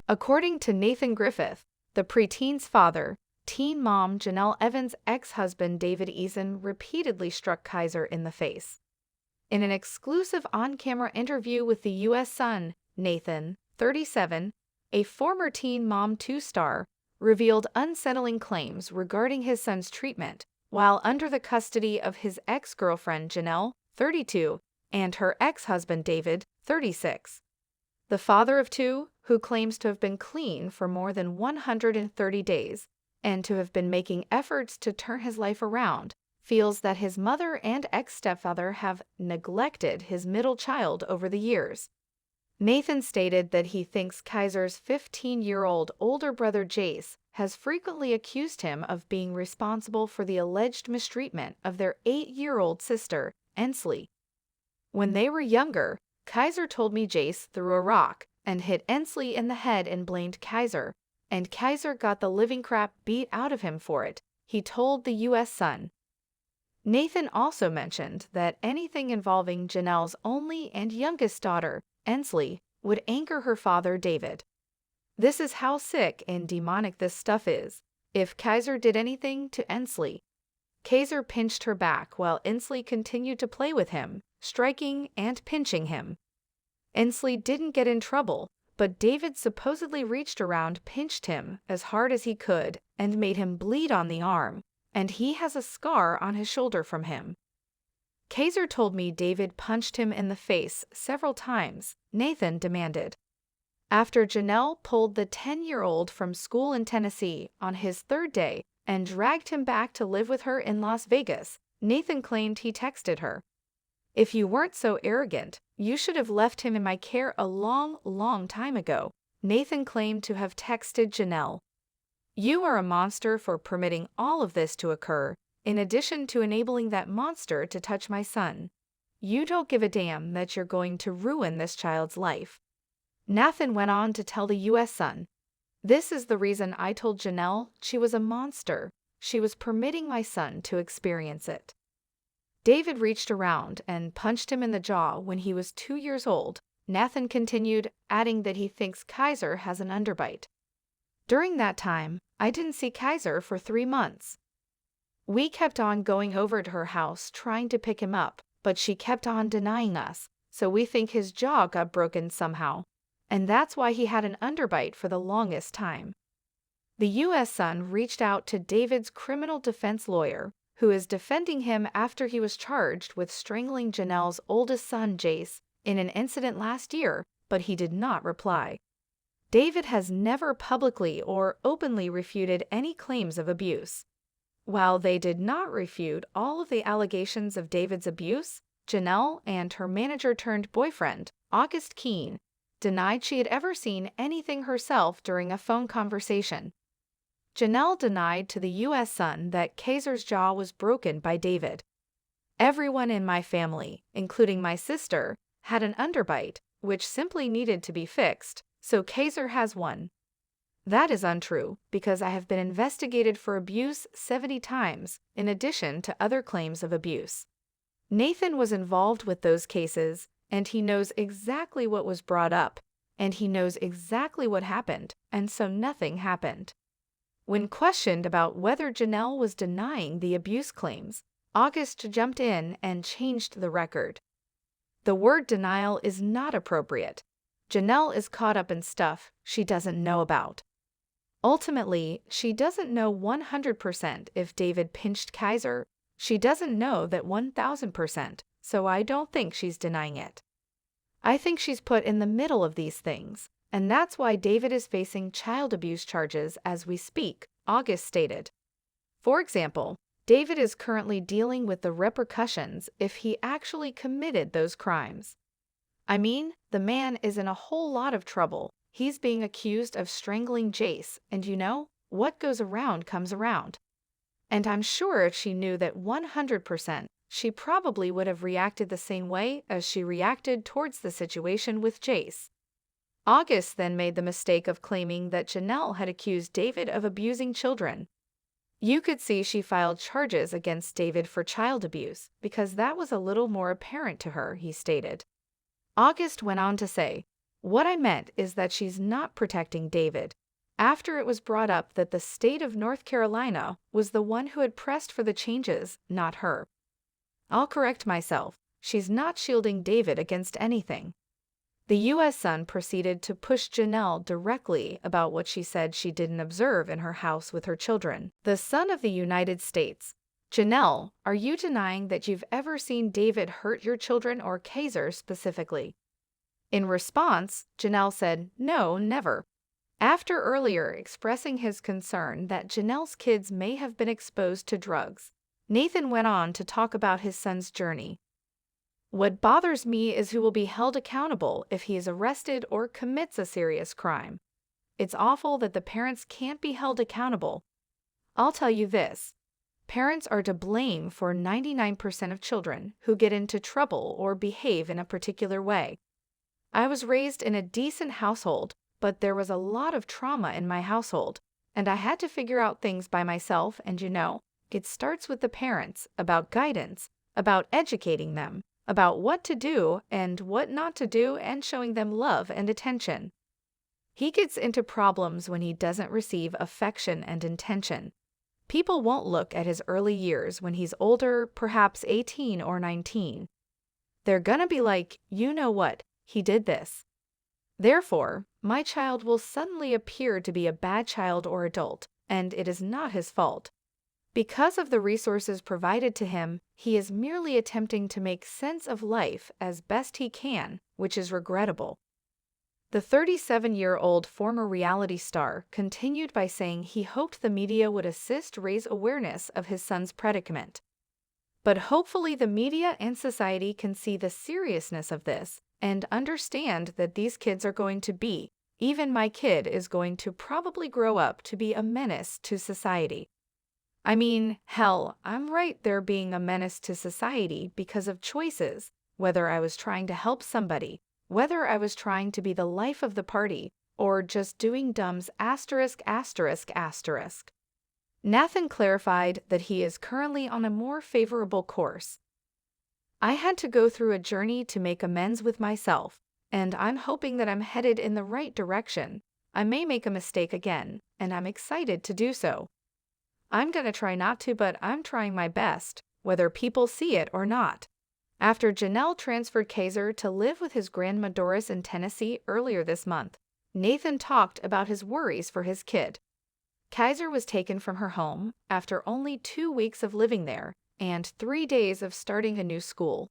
According to Nathan Griffith, the preteen's father, teen mom Jenelle Evans' ex-husband David Eason repeatedly struck Kaiser in the face. In an exclusive on-camera interview with the U.S. Sun, Nathan, 37, a former Teen Mom 2 star, revealed unsettling claims regarding his son's treatment while under the custody of his ex-girlfriend Jenelle, 32, and her ex-husband David, 36. The father of two, who claims to have been clean for more than 130 days and to have been making efforts to turn his life around, feels that his mother and ex-stepfather have neglected his middle child over the years. Nathan stated that he thinks Kaiser's 15-year-old older brother Jace has frequently accused him of being responsible for the alleged mistreatment of their 8-year-old sister, Ensley. When they were younger, Kaiser told me Jace threw a rock and hit Ensley in the head and blamed Kaiser, and Kaiser got the living crap beat out of him for it, he told the U.S. Sun. Nathan also mentioned that anything involving Jenelle's only and youngest daughter, Ensley, would anger her father, David. This is how sick and demonic this stuff is. If Kaiser did anything to Ensley, Kaiser pinched her back while Ensley continued to play with him, striking and pinching him. Ensley didn't get in trouble, but David supposedly reached around, pinched him as hard as he could, and made him bleed on the arm, and he has a scar on his shoulder from him. Kaiser told me David punched him in the face several times, Nathan demanded. After Jenelle pulled the 10-year-old from school in Tennessee on his third day and dragged him back to live with her in Las Vegas, Nathan claimed he texted her, "If you weren't so arrogant, you should have left him in my care a long, long time ago," Nathan claimed to have texted Jenelle. "You are a monster for permitting all of this to occur, in addition to enabling that monster to touch my son. You don't give a damn that you're going to ruin this child's life." Nathan went on to tell the U.S. Sun, "This is the reason I told Jenelle she was a monster. She was permitting my son to experience it." David reached around and punched him in the jaw when he was 2 years old, Nathan continued, adding that he thinks Kaiser has an underbite. "During that time, I didn't see Kaiser for 3 months. We kept on going over to her house trying to pick him up, but she kept on denying us, so we think his jaw got broken somehow, and that's why he had an underbite for the longest time." The U.S. Sun reached out to David's criminal defense lawyer, who is defending him after he was charged with strangling Jenelle's oldest son, Jace, in an incident last year, but he did not reply. David has never publicly or openly refuted any claims of abuse. While they did not refute all of the allegations of David's abuse, Jenelle and her manager-turned-boyfriend, August Keene, denied she had ever seen anything herself during a phone conversation. Jenelle denied to the U.S. Sun that Kaiser's jaw was broken by David. "Everyone in my family, including my sister, had an underbite, which simply needed to be fixed, so Kaiser has one. That is untrue, because I have been investigated for abuse 70 times, in addition to other claims of abuse." Nathan was involved with those cases, and he knows exactly what was brought up, and he knows exactly what happened, and so nothing happened. When questioned about whether Jenelle was denying the abuse claims, August jumped in and changed the record. "The word denial is not appropriate. Jenelle is caught up in stuff she doesn't know about. Ultimately, she doesn't know 100% if David pinched Kaiser. She doesn't know that 1000%, so I don't think she's denying it. I think she's put in the middle of these things, and that's why David is facing child abuse charges as we speak," August stated. For example, David is currently dealing with the repercussions if he actually committed those crimes. I mean, the man is in a whole lot of trouble. He's being accused of strangling Jace, and you know, what goes around comes around. And I'm sure if she knew that 100%, she probably would have reacted the same way as she reacted towards the situation with Jace. August then made the mistake of claiming that Jenelle had accused David of abusing children. "You could see she filed charges against David for child abuse because that was a little more apparent to her," he stated. August went on to say, What I meant is that she's not protecting David. After it was brought up that the state of North Carolina was the one who had pressed for the changes, not her. I'll correct myself. She's not shielding David against anything. The U.S. Sun proceeded to push Jenelle directly about what she said she didn't observe in her house with her children. The Sun of the United States. Jenelle, are you denying that you've ever seen David hurt your children or Kaiser specifically? In response, Jenelle said, no, never. After earlier expressing his concern that Jenelle's kids may have been exposed to drugs, Nathan went on to talk about his son's journey. What bothers me is who will be held accountable if he is arrested or commits a serious crime. It's awful that the parents can't be held accountable. I'll tell you this. Parents are to blame for 99% of children who get into trouble or behave in a particular way. I was raised in a decent household, but there was a lot of trauma in my household, and I had to figure out things by myself, and it starts with the parents, about guidance, about educating them, about what to do and what not to do, and showing them love and attention. He gets into problems when he doesn't receive affection and attention. People won't look at his early years when he's older, perhaps 18 or 19. They're gonna be like, you know what, he did this. Therefore, my child will suddenly appear to be a bad child or adult, and it is not his fault. Because of the resources provided to him, he is merely attempting to make sense of life as best he can, which is regrettable. The 37-year-old former reality star continued by saying he hoped the media would assist raise awareness of his son's predicament. But hopefully the media and society can see the seriousness of this and understand that these kids are going to be, even my kid is going to probably grow up to be a menace to society. I mean, hell, I'm right there being a menace to society because of choices, whether I was trying to help somebody, whether I was trying to be the life of the party, or just doing dumbs *****. Nathan clarified that he is currently on a more favorable course. I had to go through a journey to make amends with myself, and I'm hoping that I'm headed in the right direction. I may make a mistake again, and I'm excited to do so. I'm gonna try not to, but I'm trying my best, whether people see it or not. After Jenelle transferred Kaiser to live with his grandma Doris in Tennessee earlier this month, Nathan talked about his worries for his kid. Kaiser was taken from her home after only 2 weeks of living there and 3 days of starting a new school.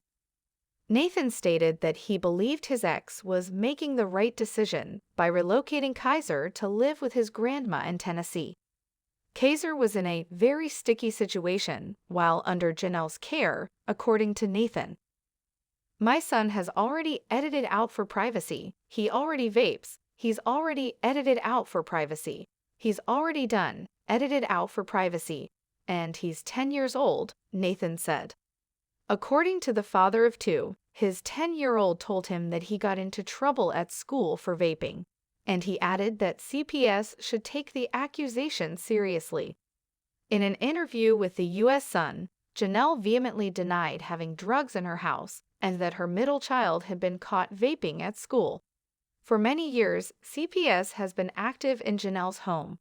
Nathan stated that he believed his ex was making the right decision by relocating Kaiser to live with his grandma in Tennessee. Kaiser was in a very sticky situation while under Jenelle's care, according to Nathan. My son has already edited out for privacy. He already vapes. He's already edited out for privacy. He's already done, edited out for privacy. And he's 10 years old, Nathan said. According to the father of 2, his 10-year-old told him that he got into trouble at school for vaping. And he added that CPS should take the accusation seriously. In an interview with the U.S. Sun, Jenelle vehemently denied having drugs in her house and that her middle child had been caught vaping at school. For many years, CPS has been active in Jenelle's home.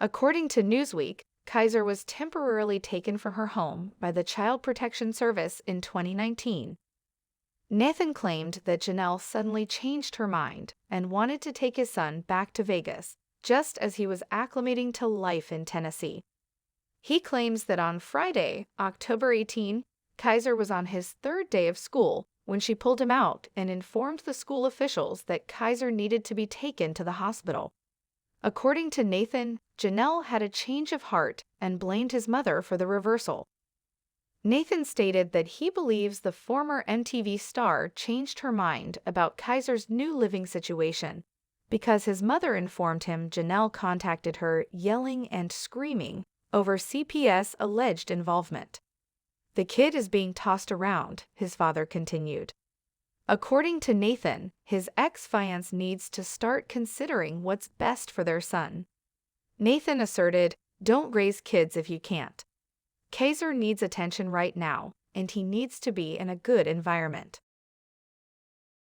According to Newsweek, Kaiser was temporarily taken from her home by the Child Protection Service in 2019. Nathan claimed that Jenelle suddenly changed her mind and wanted to take his son back to Vegas, just as he was acclimating to life in Tennessee. He claims that on Friday, October 18, Kaiser was on his 3rd day of school when she pulled him out and informed the school officials that Kaiser needed to be taken to the hospital. According to Nathan, Jenelle had a change of heart and blamed his mother for the reversal. Nathan stated that he believes the former MTV star changed her mind about Kaiser's new living situation because his mother informed him Jenelle contacted her yelling and screaming over CPS alleged involvement. The kid is being tossed around, his father continued. According to Nathan, his ex-fiancé needs to start considering what's best for their son. Nathan asserted, "Don't raise kids if you can't. Kaiser needs attention right now, and he needs to be in a good environment."